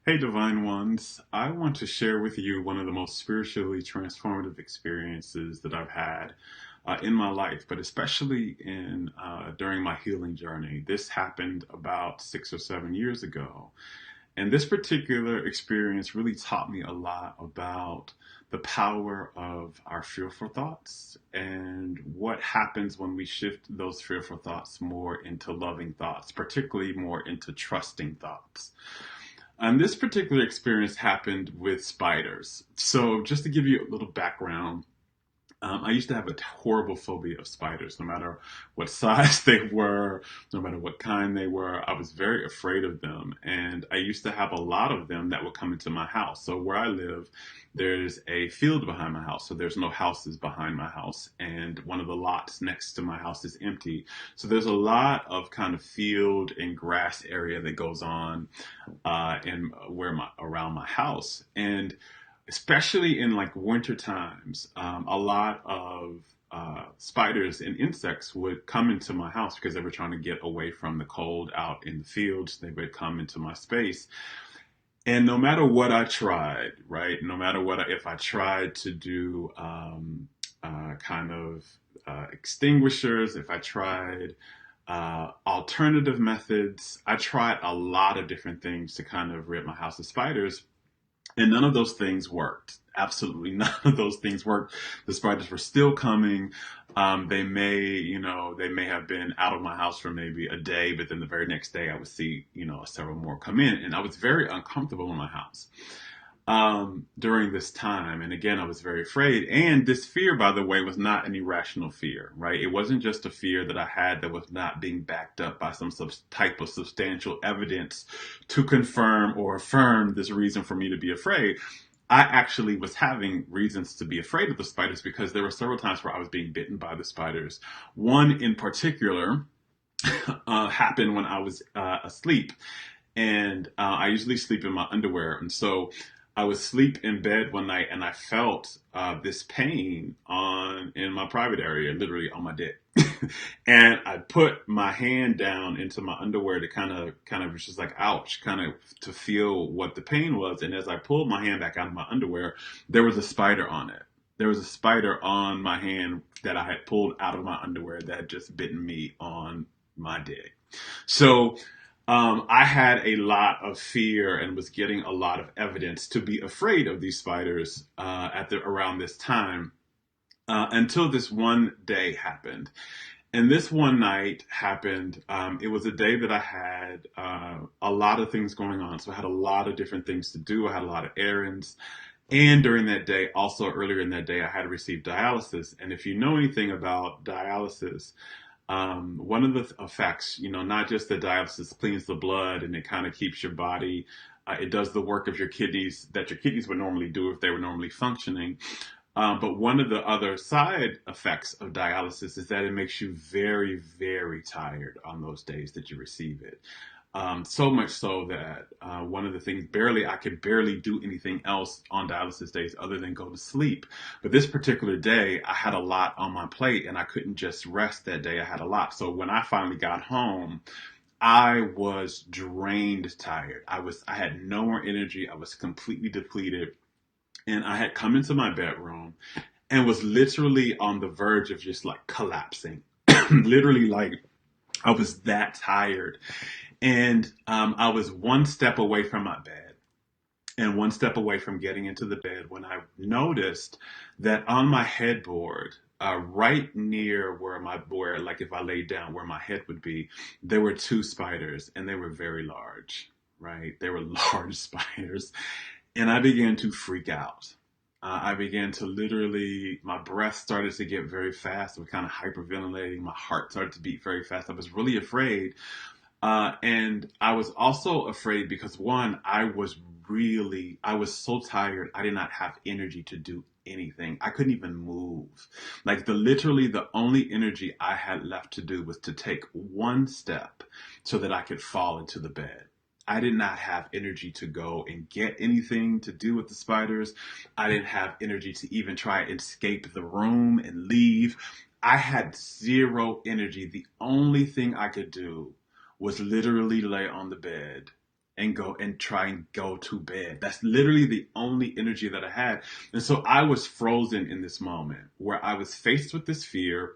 Hey, Divine Ones. I want to share with you one of the most spiritually transformative experiences that I've had in my life, but especially in during my healing journey. This happened about 6 or 7 years ago. And this particular experience really taught me a lot about the power of our fearful thoughts and what happens when we shift those fearful thoughts more into loving thoughts, particularly more into trusting thoughts. And this particular experience happened with spiders. So, just to give you a little background, I used to have a horrible phobia of spiders, no matter what size they were, no matter what kind they were. I was very afraid of them. And I used to have a lot of them that would come into my house. So, where I live, there's a field behind my house. So, there's no houses behind my house. And one of the lots next to my house is empty. So, there's a lot of kind of field and grass area that goes on in where my around my house. And especially in like winter times, a lot of spiders and insects would come into my house because they were trying to get away from the cold out in the fields. They would come into my space. And no matter what I tried, right? No matter if I tried to do kind of extinguishers, if I tried alternative methods, I tried a lot of different things to kind of rid my house of spiders, and none of those things worked. Absolutely none of those things worked. The spiders were still coming. They may have been out of my house for maybe a day, but then the very next day I would see, several more come in. And I was very uncomfortable in my house during this time. And again, I was very afraid. And this fear, by the way, was not an irrational fear, right? It wasn't just a fear that I had that was not being backed up by some type of substantial evidence to confirm or affirm this reason for me to be afraid. I actually was having reasons to be afraid of the spiders because there were several times where I was being bitten by the spiders. One in particular happened when I was asleep, and I usually sleep in my underwear. And so I was asleep in bed one night, and I felt this pain on in my private area, literally on my dick. And I put my hand down into my underwear to kind of just like ouch, kind of to feel what the pain was. And as I pulled my hand back out of my underwear, there was a spider on it. There was a spider on my hand that I had pulled out of my underwear that had just bitten me on my dick. So I had a lot of fear and was getting a lot of evidence to be afraid of these spiders around this time until this one day happened. And this one night happened. It was a day that I had a lot of things going on. So I had a lot of different things to do. I had a lot of errands. And during that day, also earlier in that day, I had received dialysis. And if you know anything about dialysis, one of the effects, not just that dialysis cleans the blood and it kind of keeps your body, it does the work of your kidneys that your kidneys would normally do if they were normally functioning. But one of the other side effects of dialysis is that it makes you very, very tired on those days that you receive it. So much so that one of the things I could barely do anything else on dialysis days other than go to sleep. But this particular day, I had a lot on my plate and I couldn't just rest that day. I had a lot. So when I finally got home, I was drained, tired. I had no more energy. I was completely depleted. And I had come into my bedroom and was literally on the verge of just like collapsing. Literally, like I was that tired. And I was one step away from my bed and one step away from getting into the bed when I noticed that on my headboard, right near like if I laid down where my head would be, there were two spiders and they were very large, right? They were large spiders. And I began to freak out. I began to my breath started to get very fast. I was kind of hyperventilating. My heart started to beat very fast. I was really afraid. And I was also afraid because one, I was so tired. I did not have energy to do anything. I couldn't even move. Like literally the only energy I had left to do was to take one step so that I could fall into the bed. I did not have energy to go and get anything to do with the spiders. I didn't have energy to even try and escape the room and leave. I had zero energy. The only thing I could do was literally lay on the bed and go and try and go to bed. That's literally the only energy that I had. And so I was frozen in this moment where I was faced with this fear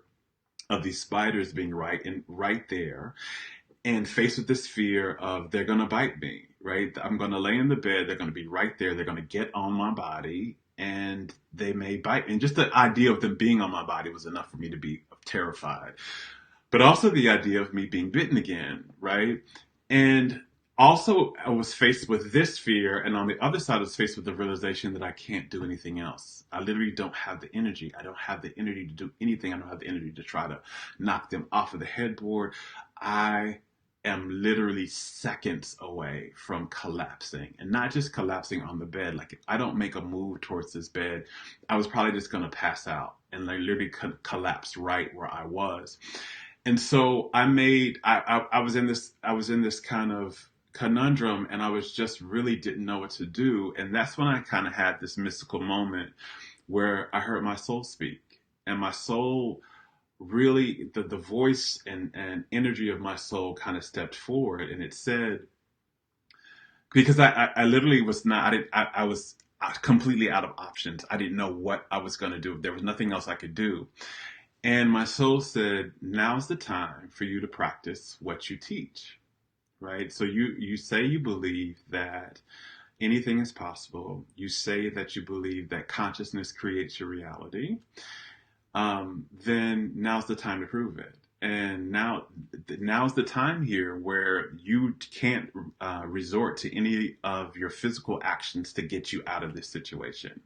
of these spiders being right there, and faced with this fear of they're going to bite me, right? I'm going to lay in the bed. They're going to be right there. They're going to get on my body and they may bite me. And just the idea of them being on my body was enough for me to be terrified. But also the idea of me being bitten again, right? And also I was faced with this fear. And on the other side, I was faced with the realization that I can't do anything else. I literally don't have the energy. I don't have the energy to do anything. I don't have the energy to try to knock them off of the headboard. I am literally seconds away from collapsing, and not just collapsing on the bed. Like if I don't make a move towards this bed, I was probably just going to pass out and like literally collapse right where I was. And so I was in this kind of conundrum, and I was just really didn't know what to do. And that's when I kind of had this mystical moment where I heard my soul speak, and my soul really the voice and energy of my soul kind of stepped forward, and it said, because I literally was not, I was completely out of options. I didn't know what I was going to do. There was nothing else I could do. And my soul said, now's the time for you to practice what you teach, right? So you say you believe that anything is possible. You say that you believe that consciousness creates your reality. Then now's the time to prove it. And now's the time here where you can't resort to any of your physical actions to get you out of this situation.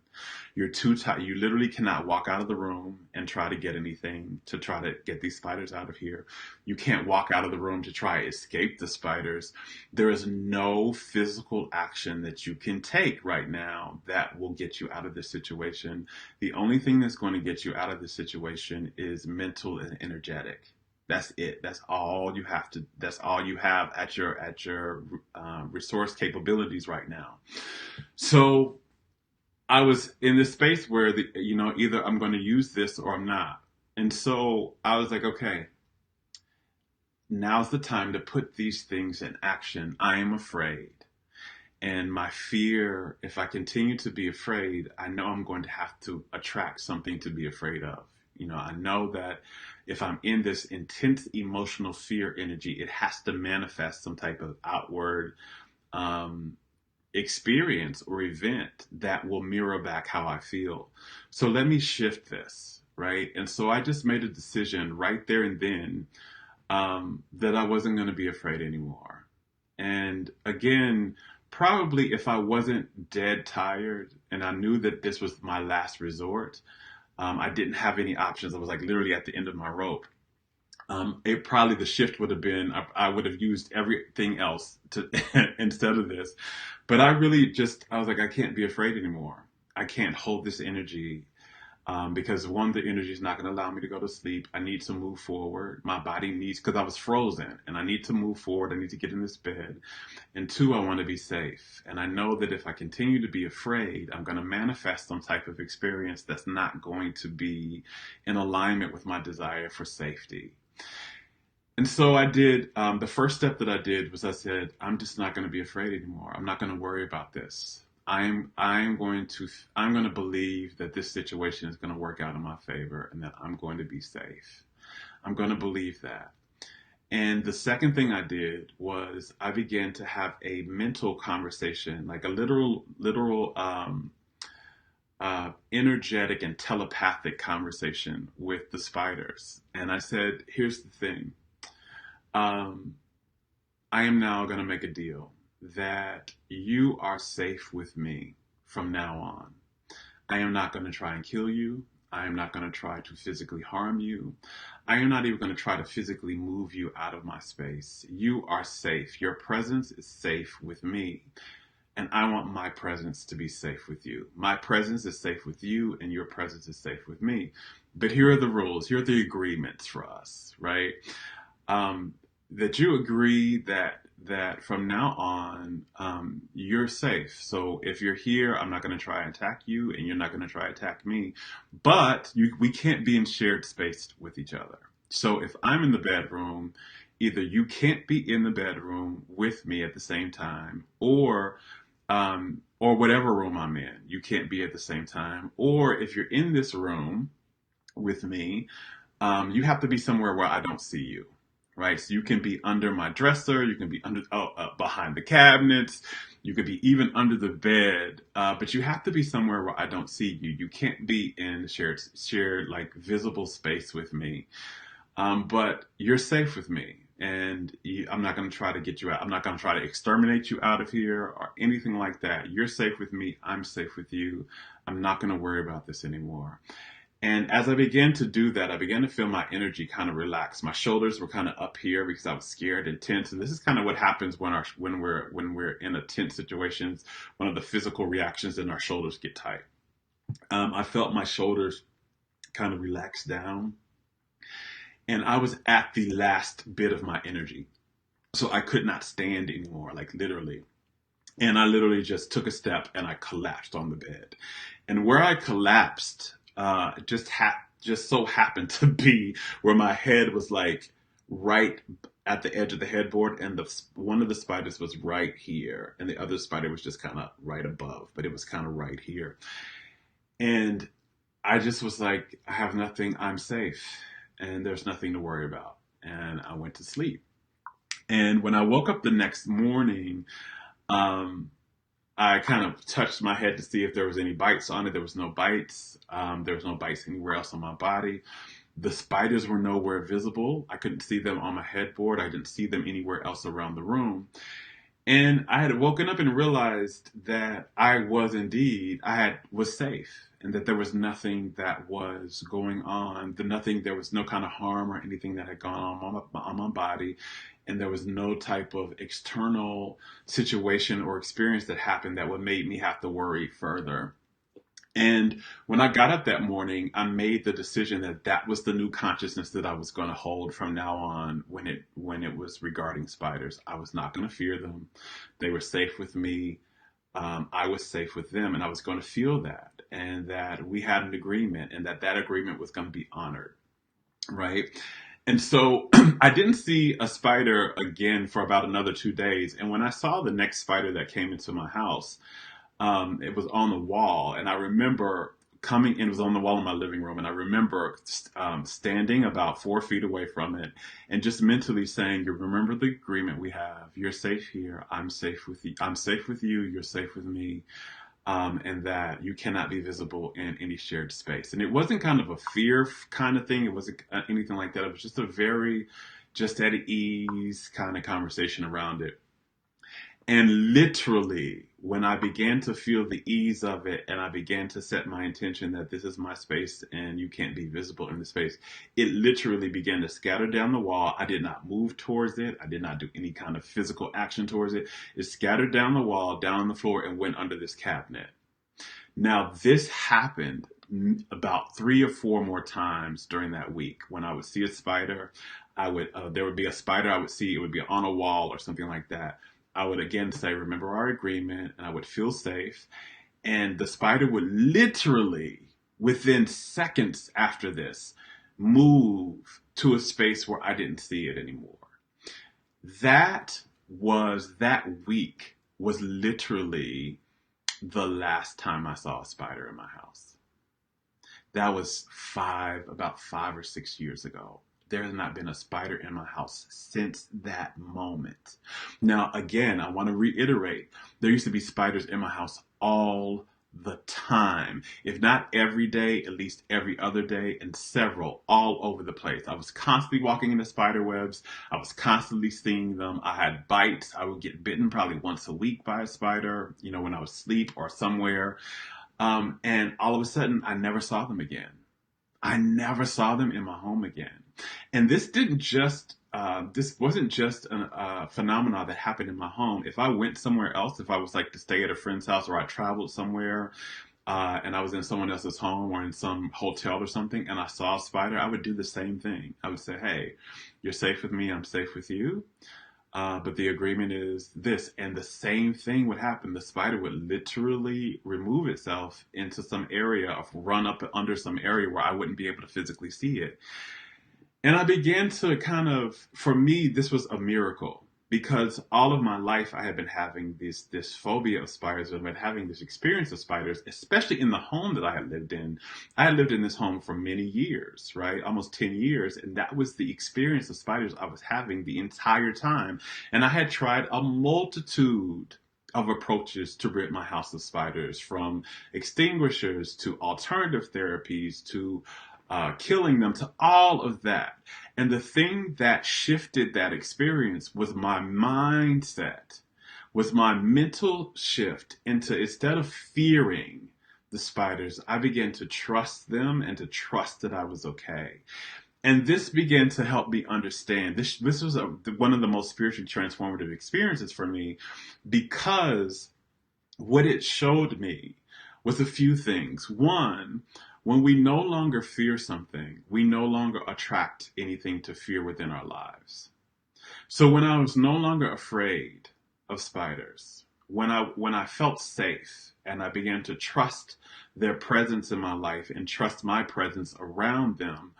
You're too tired. You literally cannot walk out of the room and try to get anything to try to get these spiders out of here. You can't walk out of the room to try to escape the spiders. There is no physical action that you can take right now that will get you out of this situation. The only thing that's going to get you out of this situation is mental and energetic. That's it. That's all you have to. That's all you have at your resource capabilities right now. So I was in this space where either I'm going to use this or I'm not. And so I was like, okay, now's the time to put these things in action. I am afraid. And my fear, if I continue to be afraid, I know I'm going to have to attract something to be afraid of. I know that if I'm in this intense emotional fear energy, it has to manifest some type of outward experience or event that will mirror back how I feel. So let me shift this, right? And so I just made a decision right there and then that I wasn't going to be afraid anymore. And again, probably if I wasn't dead tired and I knew that this was my last resort, I didn't have any options. I was like literally at the end of my rope. The shift would have been, I would have used everything else to instead of this. But I was like, I can't be afraid anymore. I can't hold this energy because one, the energy is not going to allow me to go to sleep. I need to move forward. My body needs, because I was frozen, and I need to move forward. I need to get in this bed. And two, I want to be safe. And I know that if I continue to be afraid, I'm going to manifest some type of experience that's not going to be in alignment with my desire for safety. And so I did, the first step that I did was I said, I'm just not going to be afraid anymore. I'm not going to worry about this. I'm going to believe that this situation is going to work out in my favor and that I'm going to be safe. I'm going to believe that. And the second thing I did was I began to have a mental conversation, like a literal, energetic and telepathic conversation with the spiders. And I said, here's the thing. I am now going to make a deal that you are safe with me from now on. I am not going to try and kill you. I am not going to try to physically harm you. I am not even going to try to physically move you out of my space. You are safe. Your presence is safe with me. And I want my presence to be safe with you. My presence is safe with you, and your presence is safe with me. But here are the rules. Here are the agreements for us, right? That you agree that from now on, you're safe. So if you're here, I'm not going to try and attack you, and you're not going to try to attack me. But we can't be in shared space with each other. So if I'm in the bedroom either you can't be in the bedroom with me at the same time, or whatever room I'm in, you can't be at the same time. Or if you're in this room with me, you have to be somewhere where I don't see you, right? So you can be under my dresser, you can be under behind the cabinets, you could be even under the bed, but you have to be somewhere where I don't see you. You can't be in shared like visible space with me. But you're safe with me, and I'm not going to try to get you out. I'm not going to try to exterminate you out of here or anything like that. You're safe with me. I'm safe with you. I'm not going to worry about this anymore. And as I began to do that, I began to feel my energy kind of relax. My shoulders were kind of up here because I was scared and tense. And this is kind of what happens when we're in a tense situations. One of the physical reactions in our shoulders get tight. I felt my shoulders kind of relax down, and I was at the last bit of my energy. So I could not stand anymore, like literally. And I literally just took a step and I collapsed on the bed. And where I collapsed, just so happened to be where my head was like right at the edge of the headboard, and one of the spiders was right here, and the other spider was just kind of right above, but it was kind of right here. And I just was like, I have nothing, I'm safe, and there's nothing to worry about. And I went to sleep. And when I woke up the next morning, um, I kind of touched my head to see if there was any bites on it. There was no bites. There was no bites anywhere else on my body. The spiders were nowhere visible. I couldn't see them on my headboard. I didn't see them anywhere else around the room. And I had woken up and realized that was safe, and that there was nothing that was going on. There was no kind of harm or anything that had gone on my body, and there was no type of external situation or experience that happened that would make me have to worry further. And when I got up that morning, I made the decision that that was the new consciousness that I was going to hold from now on when it was regarding spiders. I was not going to fear them. They were safe with me. I was safe with them, and I was going to feel that, and that we had an agreement, and that agreement was going to be honored, right? And so I didn't see a spider again for about another 2 days. And when I saw the next spider that came into my house, it was on the wall, and I remember coming in. It was on the wall in my living room, and I remember standing about 4 feet away from it, and just mentally saying, "You remember the agreement we have? You're safe here. I'm safe with you. I'm safe with you. You're safe with me." And that you cannot be visible in any shared space. And it wasn't kind of a fear kind of thing. It wasn't anything like that. It was just a very, just at ease kind of conversation around it. And literally, when I began to feel the ease of it, and I began to set my intention that this is my space and you can't be visible in the space, it literally began to scatter down the wall. I did not move towards it. I did not do any kind of physical action towards it. It scattered down the wall, down on the floor, and went under this cabinet. Now, this happened about 3 or 4 more times during that week. When I would see a spider, there would be a spider I would see. It would be on a wall or something like that. I would again say, "Remember our agreement," and I would feel safe. And the spider would literally, within seconds after this, move to a space where I didn't see it anymore. That week was literally the last time I saw a spider in my house. That was about 5 or 6 years ago. There has not been a spider in my house since that moment. Now, again, I want to reiterate, there used to be spiders in my house all the time. If not every day, at least every other day, and several all over the place. I was constantly walking into spider webs. I was constantly seeing them. I had bites. I would get bitten probably once a week by a spider, when I was asleep or somewhere. And all of a sudden, I never saw them again. I never saw them in my home again. And this wasn't just a phenomena that happened in my home. If I went somewhere else, if I was like to stay at a friend's house, or I traveled somewhere, and I was in someone else's home or in some hotel or something, and I saw a spider, I would do the same thing. I would say, "Hey, you're safe with me. I'm safe with you. But the agreement is this." And the same thing would happen. The spider would literally remove itself into some area, run up under some area where I wouldn't be able to physically see it. And I began to kind of, for me, this was a miracle because all of my life I had been having this phobia of spiders. I've been having this experience of spiders, especially in the home that I had lived in. I had lived in this home for many years, right? Almost 10 years. And that was the experience of spiders I was having the entire time. And I had tried a multitude of approaches to rid my house of spiders, from extinguishers to alternative therapies to killing them, to all of that. And the thing that shifted that experience was my mindset, was my mental shift into, instead of fearing the spiders, I began to trust them and to trust that I was okay. And this began to help me understand. This was one of the most spiritually transformative experiences for me, because what it showed me was a few things. One, when we no longer fear something, we no longer attract anything to fear within our lives. So when I was no longer afraid of spiders, when I felt safe and I began to trust their presence in my life and trust my presence around them,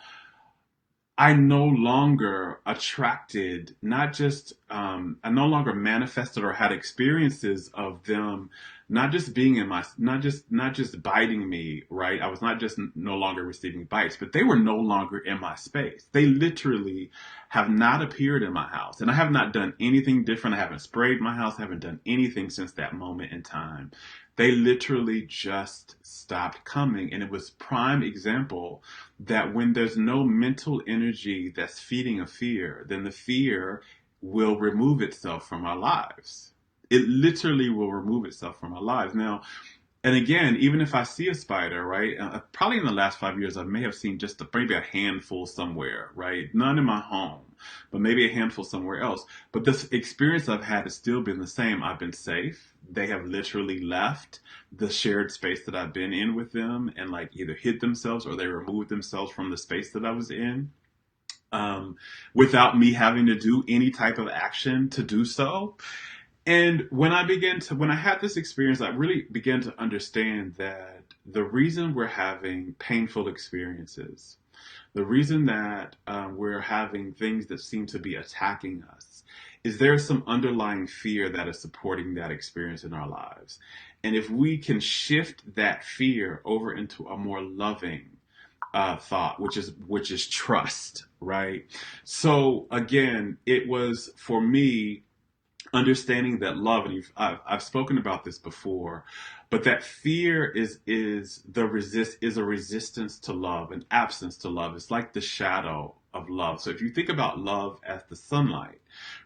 I no longer attracted, not just, I no longer manifested or had experiences of them, not just being in my, not just biting me, right? I was not just no longer receiving bites, but they were no longer in my space. They literally have not appeared in my house. And I have not done anything different. I haven't sprayed my house. I haven't done anything since that moment in time. They literally just stopped coming. And it was prime example that when there's no mental energy that's feeding a fear, then the fear will remove itself from our lives. It literally will remove itself from our lives. Now, and again, even if I see a spider, right? Probably in the last 5 years, I may have seen just maybe a handful somewhere, right? None in my home, but maybe a handful somewhere else. But this experience I've had has still been the same. I've been safe. They have literally left the shared space that I've been in with them and like either hid themselves or they removed themselves from the space that I was in, without me having to do any type of action to do so. And when I had this experience, I really began to understand that the reason we're having painful experiences, the reason that we're having things that seem to be attacking us, is there's some underlying fear that is supporting that experience in our lives. And if we can shift that fear over into a more loving thought, which is trust, right? So again, it was for me understanding that love, and I've spoken about this before, but that fear is a resistance to love, an absence to love. It's like the shadow of love. So if you think about love as the sunlight,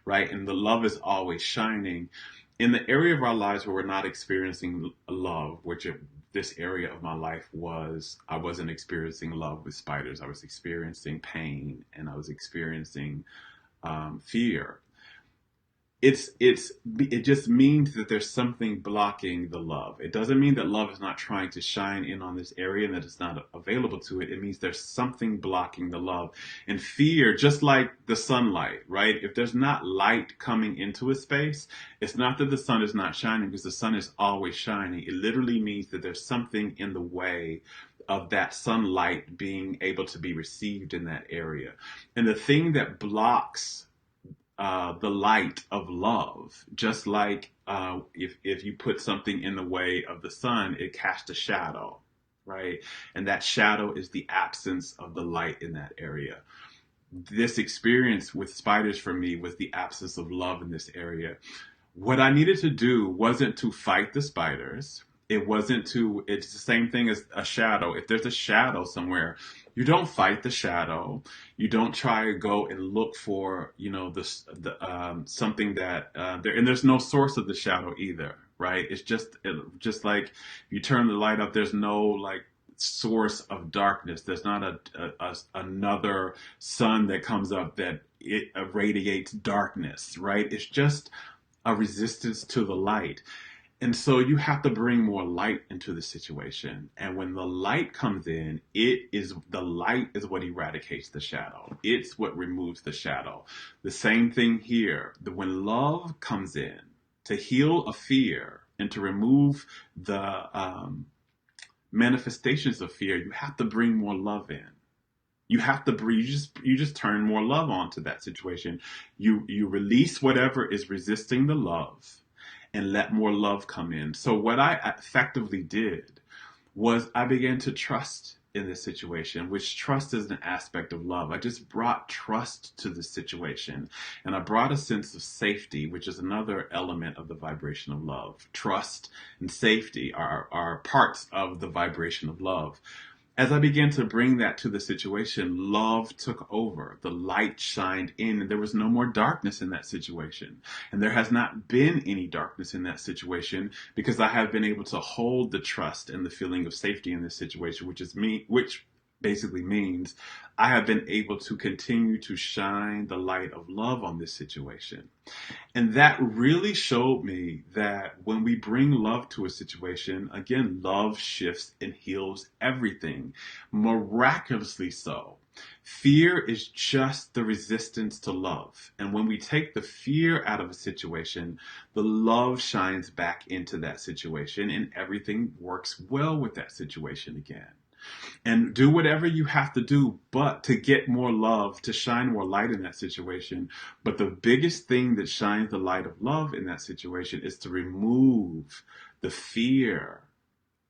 right, and the love is always shining, in the area of our lives where we're not experiencing love, this area of my life was, I wasn't experiencing love with spiders. I was experiencing pain and I was experiencing fear. It just means that there's something blocking the love. It doesn't mean that love is not trying to shine in on this area and that it's not available to it. It means there's something blocking the love. And fear, just like the sunlight, right? If there's not light coming into a space, it's not that the sun is not shining, because the sun is always shining. It literally means that there's something in the way of that sunlight being able to be received in that area. And the thing that blocks the light of love, just like if you put something in the way of the sun, it casts a shadow, right? And that shadow is the absence of the light in that area. This experience with spiders for me was the absence of love in this area. What I needed to do wasn't to fight the spiders. It's the same thing as a shadow. If there's a shadow somewhere, you don't fight the shadow. You don't try to go and look for, something that, and there's no source of the shadow either, right? It's just like you turn the light up, there's no like source of darkness. There's not another sun that comes up that it radiates darkness, right? It's just a resistance to the light. And so you have to bring more light into the situation. And when the light comes in, the light is what eradicates the shadow. It's what removes the shadow. The same thing here. When love comes in to heal a fear and to remove the manifestations of fear, you have to bring more love in. You have to breathe. You just turn more love onto that situation. You release whatever is resisting the love and let more love come in. So what I effectively did was I began to trust in this situation, which trust is an aspect of love. I just brought trust to the situation, and I brought a sense of safety, which is another element of the vibration of love. Trust and safety are parts of the vibration of love. As I began to bring that to the situation, love took over. The light shined in, and there was no more darkness in that situation. And there has not been any darkness in that situation because I have been able to hold the trust and the feeling of safety in this situation, which basically means I have been able to continue to shine the light of love on this situation. And that really showed me that when we bring love to a situation, again, love shifts and heals everything, miraculously so. Fear is just the resistance to love. And when we take the fear out of a situation, the love shines back into that situation and everything works well with that situation again. And do whatever you have to do, but to get more love, to shine more light in that situation. But the biggest thing that shines the light of love in that situation is to remove the fear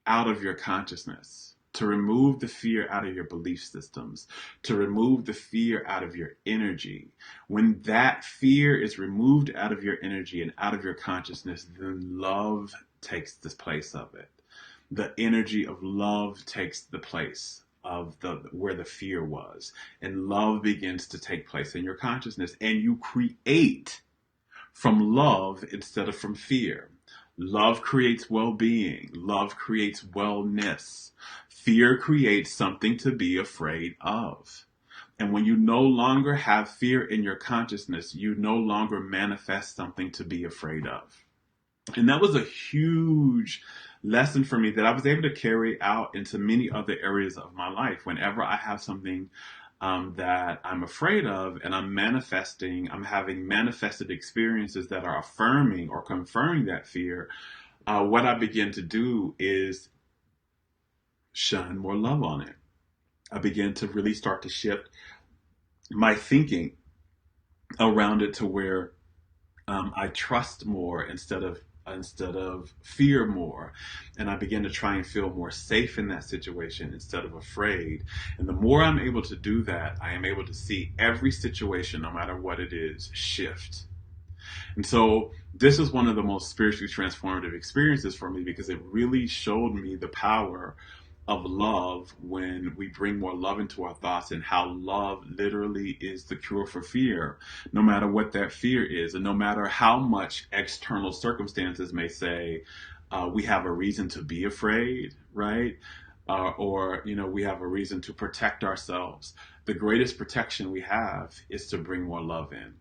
out of your consciousness, to remove the fear out of your belief systems, to remove the fear out of your energy. When that fear is removed out of your energy and out of your consciousness, then love takes the place of it. The energy of love takes the place of where the fear was, and love begins to take place in your consciousness, and you create from love instead of from fear. Love creates well-being. Love creates wellness. Fear creates something to be afraid of. And when you no longer have fear in your consciousness, you no longer manifest something to be afraid of. And that was a huge lesson for me that I was able to carry out into many other areas of my life. Whenever I have something that I'm afraid of and I'm having manifested experiences that are affirming or confirming that fear, what I begin to do is shine more love on it. I begin to really start to shift my thinking around it to where I trust more instead of fear more, and I begin to try and feel more safe in that situation instead of afraid. And the more I'm able to do that, I am able to see every situation, no matter what it is, shift. And so this is one of the most spiritually transformative experiences for me because it really showed me the power of love when we bring more love into our thoughts, and how love literally is the cure for fear, no matter what that fear is, and no matter how much external circumstances may say we have a reason to be afraid, right? Or we have a reason to protect ourselves. The greatest protection we have is to bring more love in.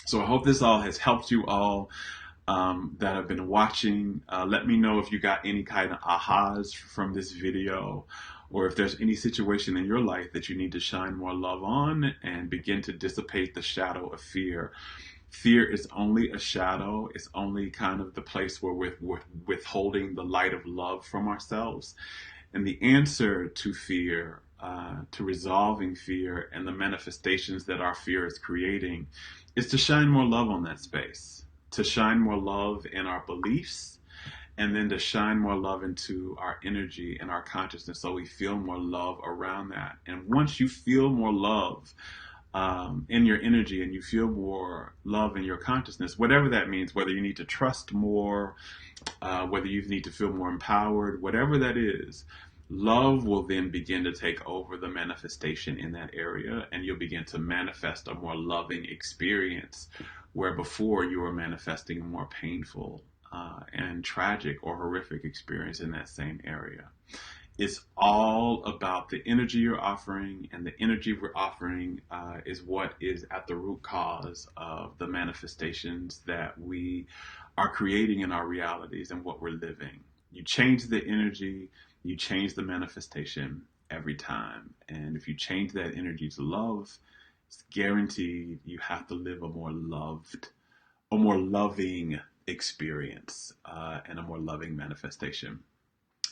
So I hope this all has helped you all that have been watching. Let me know if you got any kind of ahas from this video, or if there's any situation in your life that you need to shine more love on and begin to dissipate the shadow of fear. Fear is only a shadow. It's only kind of the place where we're withholding the light of love from ourselves. And the answer to fear, to resolving fear and the manifestations that our fear is creating, is to shine more love on that space, to shine more love in our beliefs, and then to shine more love into our energy and our consciousness so we feel more love around that. And once you feel more love in your energy and you feel more love in your consciousness, whatever that means, whether you need to trust more, whether you need to feel more empowered, whatever that is, love will then begin to take over the manifestation in that area, and you'll begin to manifest a more loving experience where before you were manifesting a more painful and tragic or horrific experience in that same area. It's all about the energy you're offering, and the energy we're offering is what is at the root cause of the manifestations that we are creating in our realities and what we're living. You change the energy, you change the manifestation every time. And if you change that energy to love, it's guaranteed you have to live a more loving experience and a more loving manifestation.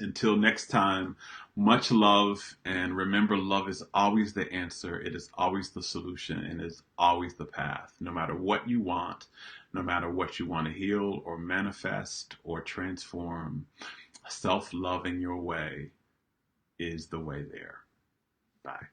Until next time, much love, and remember, love is always the answer. It is always the solution, and it is always the path. No matter what you want, no matter what you want to heal or manifest or transform, self-loving your way is the way there. Bye.